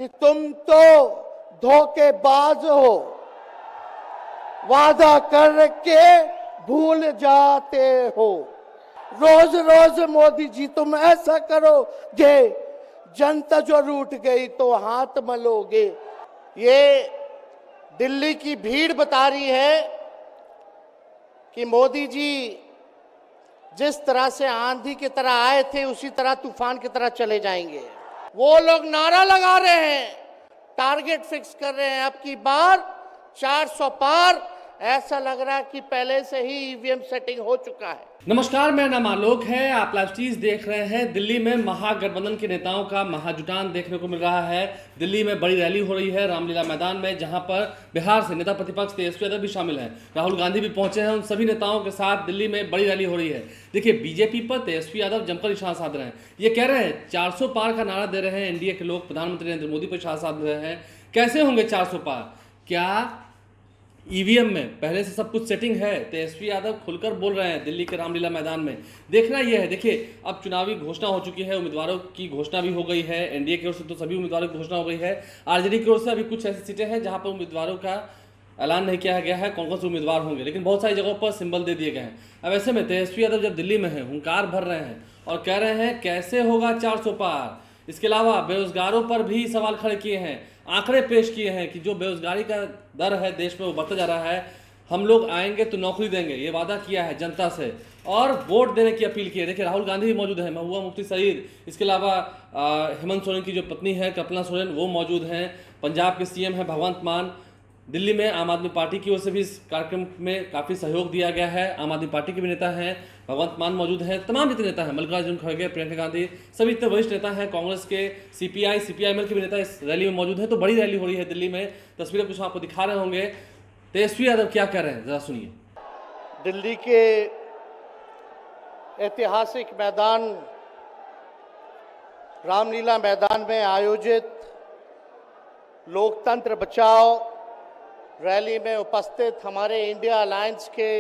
कि तुम तो धोखेबाज हो, वादा करके भूल जाते हो। रोज रोज मोदी जी तुम ऐसा करोगे, जनता जो रूठ गई तो हाथ मलोगे। ये दिल्ली की भीड़ बता रही है कि मोदी जी जिस तरह से आंधी की तरह आए थे उसी तरह तूफान की तरह चले जाएंगे। वो लोग नारा लगा रहे हैं, टारगेट फिक्स कर रहे हैं, अब की बार 400 पार। ऐसा लग रहा है कि पहले से ही ईवीएम सेटिंग हो चुका है। नमस्कार, मेरा नाम आलोक है। आप लाइव चीज देख रहे हैं। दिल्ली में महागठबंधन के नेताओं का महाजुटान देखने को मिल रहा है। दिल्ली में बड़ी रैली हो रही है रामलीला मैदान में, जहां पर बिहार से नेता प्रतिपक्ष तेजस्वी यादव भी शामिल हैं। राहुल गांधी भी पहुंचे हैं। उन सभी नेताओं के साथ दिल्ली में बड़ी रैली हो रही है। देखिए, बीजेपी पर तेजस्वी यादव जमकर निशाना साध रहे हैं। ये कह रहे हैं 400 पार का नारा दे रहे हैं एनडीए के लोग, प्रधानमंत्री नरेंद्र मोदी पर निशाना साध रहे हैं। कैसे होंगे 400 पार? क्या ईवीएम में पहले से सब कुछ सेटिंग है? तेजस्वी यादव खुलकर बोल रहे हैं दिल्ली के रामलीला मैदान में। देखना यह है, देखिए अब चुनावी घोषणा हो चुकी है, उम्मीदवारों की घोषणा भी हो गई है। एनडीए की ओर से तो सभी उम्मीदवारों की घोषणा हो गई है। आरजेडी की ओर से अभी कुछ ऐसी सीटें हैं जहां पर उम्मीदवारों का ऐलान नहीं किया गया है कौन कौन से उम्मीदवार होंगे, लेकिन बहुत सारी जगहों पर सिंबल दे दिए गए हैं। अब ऐसे में तेजस्वी यादव जब दिल्ली में हैं, हुंकार भर रहे हैं और कह रहे हैं कैसे होगा 400 पार। इसके अलावा बेरोजगारों पर भी सवाल खड़े किए हैं, आंकड़े पेश किए हैं कि जो बेरोजगारी का दर है देश में वो बढ़ता जा रहा है। हम लोग आएंगे तो नौकरी देंगे, ये वादा किया है जनता से, और वोट देने की अपील की है। देखिए, राहुल गांधी भी मौजूद है, महबूबा मुफ्ती सईद, इसके अलावा हेमंत सोरेन की जो पत्नी है कल्पना सोरेन वो मौजूद हैं, पंजाब के सीएम हैं भगवंत मान। दिल्ली में आम आदमी पार्टी की ओर से भी इस कार्यक्रम में काफ़ी सहयोग दिया गया है। आम आदमी पार्टी के भी नेता हैं, भगवंत मान मौजूद हैं, तमाम जितने नेता हैं, मल्लिकार्जुन खड़गे, प्रियंका गांधी, सभी इतने वरिष्ठ नेता हैं। कांग्रेस के सीपीआईएमएल के भी नेता इस रैली में मौजूद हैं। तो बड़ी रैली हो रही है दिल्ली में, तस्वीरें कुछ आपको दिखा रहे होंगे। तेजस्वी यादव क्या कह रहे हैं, जरा सुनिए। दिल्ली के ऐतिहासिक मैदान रामलीला मैदान में आयोजित लोकतंत्र बचाओ रैली में उपस्थित हमारे इंडिया अलायंस के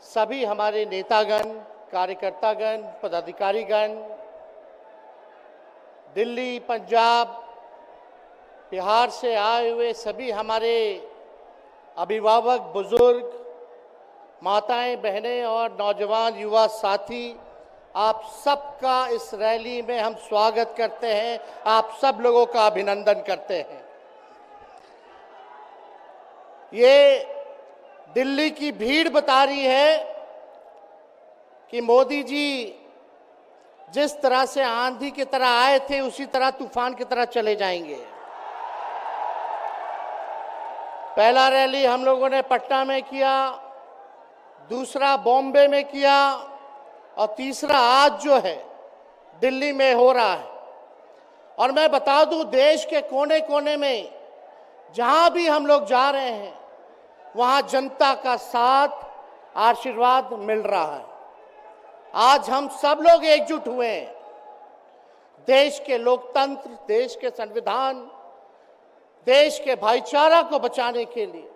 सभी हमारे नेतागण, कार्यकर्तागण, पदाधिकारीगण, दिल्ली, पंजाब, बिहार से आए हुए सभी हमारे अभिभावक, बुजुर्ग, माताएं, बहनें और नौजवान युवा साथी, आप सबका इस रैली में हम स्वागत करते हैं। आप सब लोगों का अभिनंदन करते हैं। ये दिल्ली की भीड़ बता रही है कि मोदी जी जिस तरह से आंधी की तरह आए थे उसी तरह तूफान की तरह चले जाएंगे। पहला रैली हम लोगों ने पटना में किया, दूसरा बॉम्बे में किया और तीसरा आज जो है दिल्ली में हो रहा है। और मैं बता दूं, देश के कोने कोने में जहां भी हम लोग जा रहे हैं वहां जनता का साथ, आशीर्वाद मिल रहा है। आज हम सब लोग एकजुट हुए हैं देश के लोकतंत्र, देश के संविधान, देश के भाईचारा को बचाने के लिए।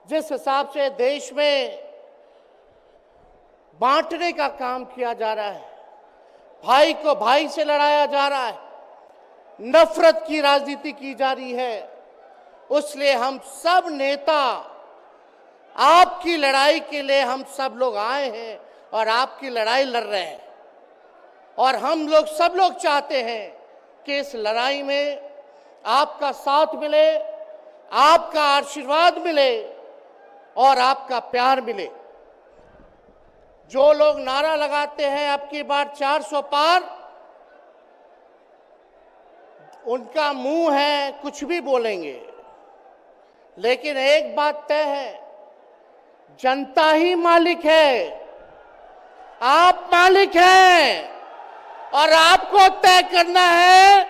जिस हिसाब से देश में बांटने का काम किया जा रहा है, भाई को भाई से लड़ाया जा रहा है, नफरत की राजनीति की जा रही है, उसलिए हम सब नेता आपकी लड़ाई के लिए हम सब लोग आए हैं और आपकी लड़ाई लड़ रहे हैं। और हम लोग सब लोग चाहते हैं कि इस लड़ाई में आपका साथ मिले, आपका आशीर्वाद मिले और आपका प्यार मिले। जो लोग नारा लगाते हैं अब की बार 400 पार, उनका मुंह है कुछ भी बोलेंगे, लेकिन एक बात तय है, जनता ही मालिक है, आप मालिक हैं और आपको तय करना है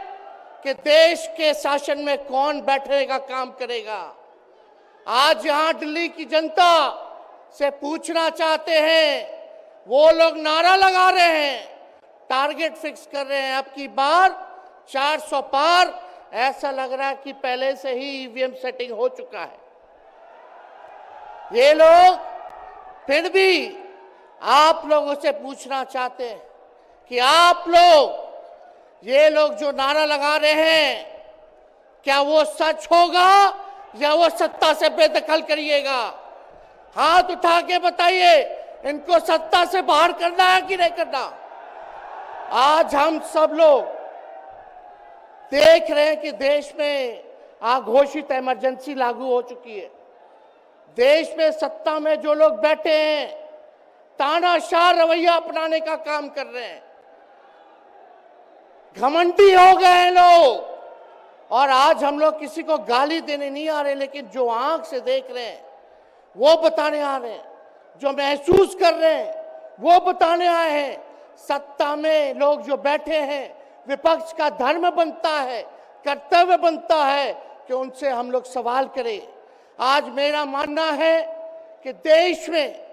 कि देश के शासन में कौन बैठने का काम करेगा। आज यहां दिल्ली की जनता से पूछना चाहते हैं, वो लोग नारा लगा रहे हैं, टारगेट फिक्स कर रहे हैं, अब की बार 400 पार। ऐसा लग रहा है कि पहले से ही ईवीएम सेटिंग हो चुका है। ये लोग फिर भी आप लोगों से पूछना चाहते हैं कि आप लोग ये लोग जो नारा लगा रहे हैं, क्या वो सच होगा या वो सत्ता से बेदखल करिएगा? हाथ उठा के बताइए, इनको सत्ता से बाहर करना है कि नहीं करना? आज हम सब लोग देख रहे हैं कि देश में अघोषित इमरजेंसी लागू हो चुकी है। देश में सत्ता में जो लोग बैठे हैं तानाशाह रवैया अपनाने का काम कर रहे हैं, घमंडी हो गए हैं लोग। और आज हम लोग किसी को गाली देने नहीं आ रहे, लेकिन जो आंख से देख रहे हैं वो बताने आ रहे हैं, जो महसूस कर रहे हैं वो बताने आए हैं। सत्ता में लोग जो बैठे हैं, विपक्ष का धर्म बनता है, कर्तव्य बनता है कि उनसे हम लोग सवाल करें। आज मेरा मानना है कि देश में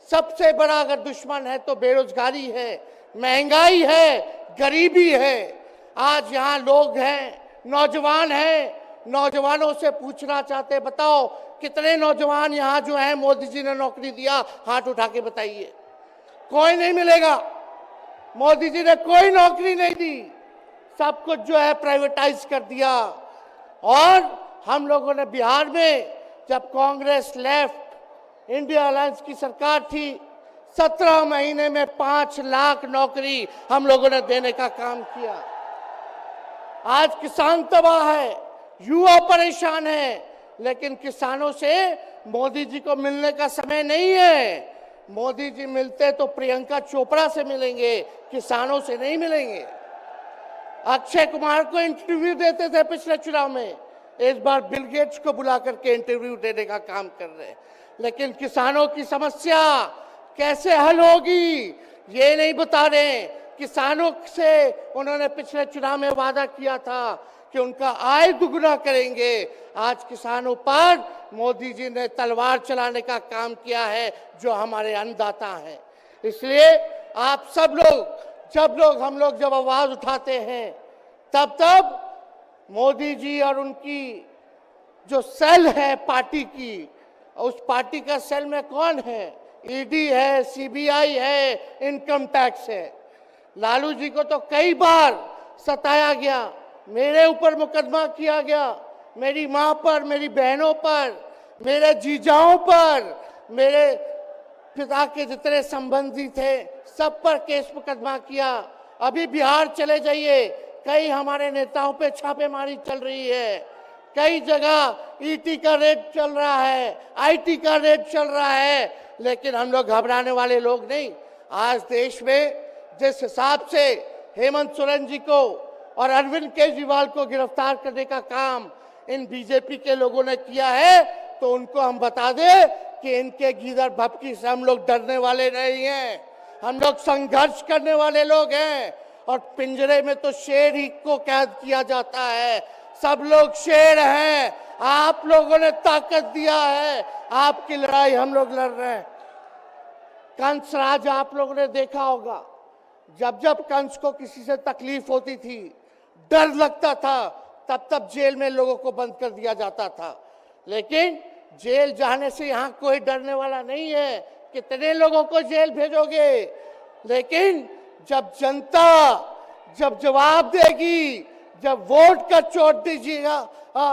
सबसे बड़ा अगर दुश्मन है तो बेरोजगारी है, महंगाई है, गरीबी है। आज यहाँ लोग हैं, नौजवान हैं, नौजवानों से पूछना चाहते, बताओ कितने नौजवान यहाँ जो हैं मोदी जी ने नौकरी दिया? हाथ उठा के बताइए। कोई नहीं मिलेगा। मोदी जी ने कोई नौकरी नहीं दी, सब कुछ जो है प्राइवेटाइज कर दिया। और हम लोगों ने बिहार में जब कांग्रेस लेफ्ट इंडिया अलायंस की सरकार थी, 17 महीने में 5 लाख नौकरी हम लोगों ने देने का काम किया। आज किसान तबाह है, युवा परेशान है, लेकिन किसानों से मोदी जी को मिलने का समय नहीं है। मोदी जी मिलते तो प्रियंका चोपड़ा से मिलेंगे, किसानों से नहीं मिलेंगे। अक्षय कुमार को इंटरव्यू देते थे पिछले चुनाव में, इस बार बिल गेट्स को बुला करके इंटरव्यू देने का काम कर रहे हैं। लेकिन किसानों की समस्या कैसे हल होगी ये नहीं बता रहे। किसानों से उन्होंने पिछले चुनाव में वादा किया था कि उनका आय दुगुना करेंगे। आज किसानों पर मोदी जी ने तलवार चलाने का काम किया है, जो हमारे अन्नदाता हैं। इसलिए आप सब लोग जब आवाज उठाते हैं, तब मोदी जी और उनकी जो सेल है पार्टी की, उस पार्टी का सेल में कौन है? ईडी है, सीबीआई है, इनकम टैक्स है। लालू जी को तो कई बार सताया गया, मेरे ऊपर मुकदमा किया गया, मेरी माँ पर, मेरी बहनों पर, मेरे जीजाओं पर, मेरे पिता के जितने संबंधी थे सब पर केस मुकदमा किया। अभी बिहार चले जाइए, कई हमारे नेताओं पे छापेमारी चल रही है, कई जगह ईटी का रेड चल रहा है, आईटी का रेड चल रहा है, लेकिन हम लोग घबराने वाले लोग नहीं। आज देश में जिस हिसाब से हेमंत सोरेन जी को और अरविंद केजरीवाल को गिरफ्तार करने का काम इन बीजेपी के लोगों ने किया है, तो उनको हम बता दें कि इनके गीदड़ भपकी से हम लोग डरने वाले नहीं हैं। हम लोग संघर्ष करने वाले लोग हैं। और पिंजरे में तो शेर ही को कैद किया जाता है, सब लोग शेर हैं। आप लोगों ने ताकत दिया है, आपकी लड़ाई हम लोग लड़ रहे हैं। कंस राज आप लोगों ने देखा होगा, जब कंस को किसी से तकलीफ होती थी, डर लगता था, तब जेल में लोगों को बंद कर दिया जाता था। लेकिन जेल जाने से यहाँ कोई डरने वाला नहीं है। कितने लोगों को जेल भेजोगे? लेकिन जब जनता जब जवाब देगी, जब वोट का चोट दीजिएगा,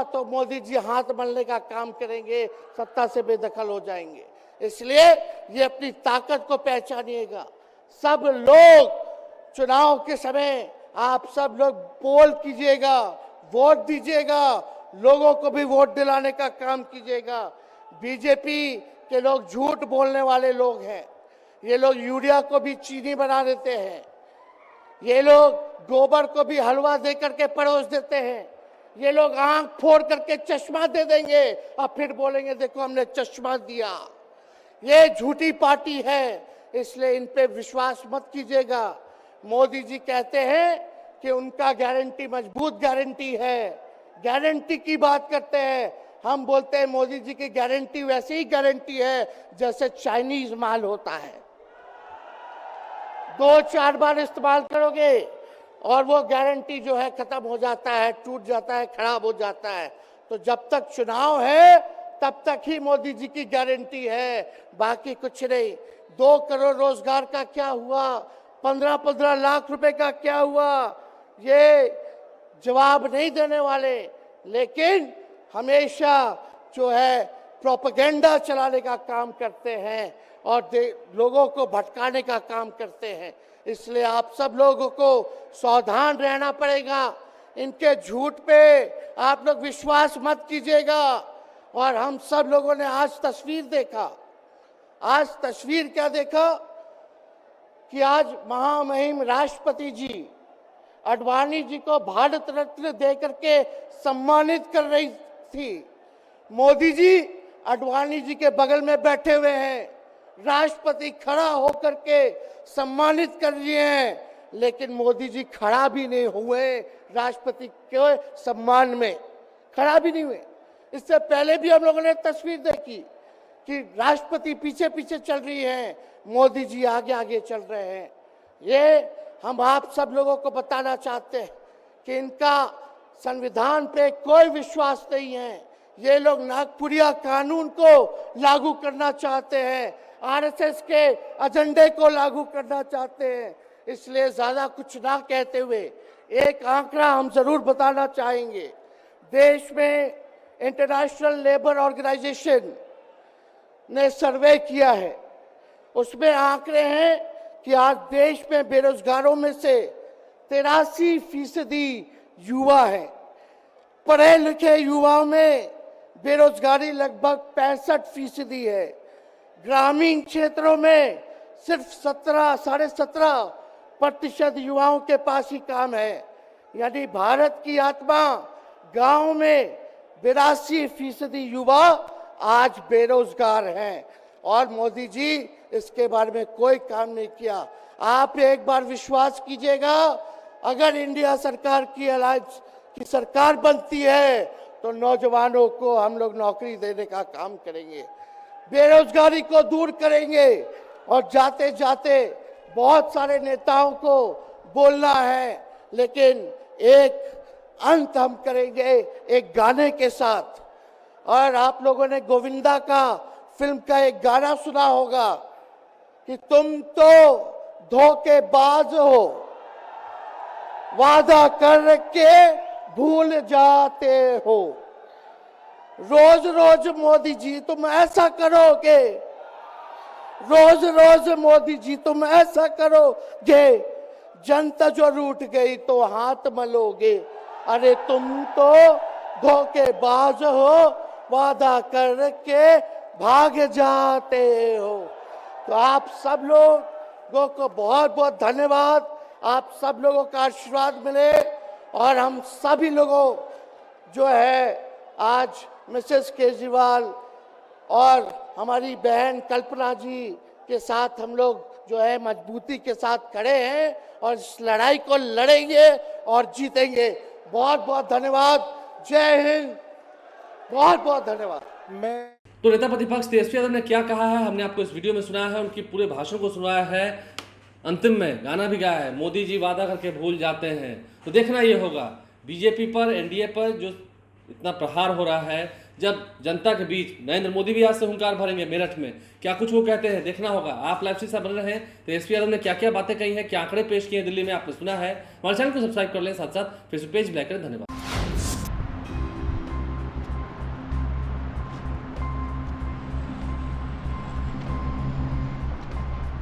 तो मोदी जी हाथ मलने का काम करेंगे, सत्ता से बेदखल हो जाएंगे। इसलिए ये अपनी ताकत को पहचानिएगा। सब लोग चुनाव के समय आप सब लोग पोल कीजिएगा, वोट दीजिएगा, लोगों को भी वोट दिलाने का काम कीजिएगा। बीजेपी के लोग झूठ बोलने वाले लोग हैं। ये लोग यूरिया को भी चीनी बना देते हैं, ये लोग गोबर को भी हलवा दे करके परोस देते हैं, ये लोग आंख फोड़ करके चश्मा दे देंगे और फिर बोलेंगे देखो हमने चश्मा दिया। ये झूठी पार्टी है, इसलिए इन पे विश्वास मत कीजिएगा। मोदी जी कहते हैं कि उनका गारंटी मजबूत गारंटी है, गारंटी की बात करते हैं। हम बोलते हैं मोदी जी की गारंटी वैसे ही गारंटी है जैसे चाइनीज माल होता है, 2-4 बार इस्तेमाल करोगे और वो गारंटी जो है खत्म हो जाता है, टूट जाता है, खराब हो जाता है। तो जब तक चुनाव है तब तक ही मोदी जी की गारंटी है, बाकी कुछ नहीं। 2 करोड़ रोजगार का क्या हुआ? 15-15 लाख रुपए का क्या हुआ? ये जवाब नहीं देने वाले, लेकिन हमेशा जो है प्रोपेगेंडा चलाने का काम करते हैं और लोगों को भटकाने का काम करते हैं। इसलिए आप सब लोगों को सावधान रहना पड़ेगा। इनके झूठ पे आप लोग विश्वास मत कीजिएगा। और हम सब लोगों ने आज तस्वीर देखा। आज तस्वीर क्या देखा कि आज महामहिम राष्ट्रपति जी आडवाणी जी को भारत रत्न देकर के सम्मानित कर रही थी। मोदी जी आडवाणी जी के बगल में बैठे हुए हैं, राष्ट्रपति खड़ा होकर के सम्मानित कर रहे हैं, लेकिन मोदी जी खड़ा भी नहीं हुए राष्ट्रपति के सम्मान में, खड़ा भी नहीं हुए। इससे पहले भी हम लोगों ने तस्वीर देखी कि राष्ट्रपति पीछे पीछे चल रही हैं, मोदी जी आगे आगे चल रहे हैं। ये हम आप सब लोगों को बताना चाहते हैं कि इनका संविधान पे कोई विश्वास नहीं है। ये लोग नागपुरिया कानून को लागू करना चाहते हैं, आरएसएस के एजेंडे को लागू करना चाहते हैं। इसलिए ज्यादा कुछ ना कहते हुए एक आंकड़ा हम जरूर बताना चाहेंगे। देश में इंटरनेशनल लेबर ऑर्गेनाइजेशन ने सर्वे किया है, उसमें आंकड़े हैं कि आज देश में बेरोजगारों में से 83% युवा हैं। पढ़े लिखे युवाओं में बेरोजगारी लगभग 65% है। ग्रामीण क्षेत्रों में सिर्फ 17.5% युवाओं के पास ही काम है। यानी भारत की आत्मा गांव में 82% युवा आज बेरोजगार हैं और मोदी जी इसके बारे में कोई काम नहीं किया। आप एक बार विश्वास कीजिएगा, अगर इंडिया सरकार की अलायंस की सरकार बनती है तो नौजवानों को हम लोग नौकरी देने का काम करेंगे, बेरोजगारी को दूर करेंगे। और जाते जाते बहुत सारे नेताओं को बोलना है, लेकिन एक अंत हम करेंगे एक गाने के साथ। और आप लोगों ने गोविंदा का फिल्म का एक गाना सुना होगा कि तुम तो धोखेबाज हो, वादा करके भूल जाते हो। रोज रोज मोदी जी तुम ऐसा करोगे, रोज रोज मोदी जी तुम ऐसा करोगे, जनता जो रूठ गई तो हाथ मलोगे। अरे तुम तो धोखेबाज हो, वादा करके भाग जाते हो। तो आप सब लोगों को बहुत बहुत धन्यवाद। आप सब लोगों का आशीर्वाद मिले और हम सभी लोगों जो है आज मिसेस केजरीवाल और हमारी बहन कल्पना जी के साथ हम लोग जो है मजबूती के साथ खड़े हैं और इस लड़ाई को लड़ेंगे और जीतेंगे। बहुत बहुत धन्यवाद। जय हिंद। बहुत बहुत धन्यवाद। मैं तो नेता प्रतिपक्ष तेजस्वी यादव ने क्या कहा है हमने आपको इस वीडियो में सुनाया है, उनकी पूरे भाषण को सुनाया है, अंतिम में गाना भी गाया है, मोदी जी वादा करके भूल जाते हैं। तो देखना ये होगा बीजेपी पर, एनडीए पर जो इतना प्रहार हो रहा है, जब जनता के बीच नरेंद्र मोदी भी आज से हुंकार भरेंगे मेरठ में, क्या कुछ वो कहते हैं देखना होगा। आप लाइव से साथ बने रहे हैं। तेजस्वी यादव ने क्या क्या बातें कही हैं, क्या आंकड़े पेश किए हैं दिल्ली में, आपने सुना है। हमारे चैनल को सब्सक्राइब कर लें, साथ साथ फेसबुक पेज भी लाइक करें। धन्यवाद।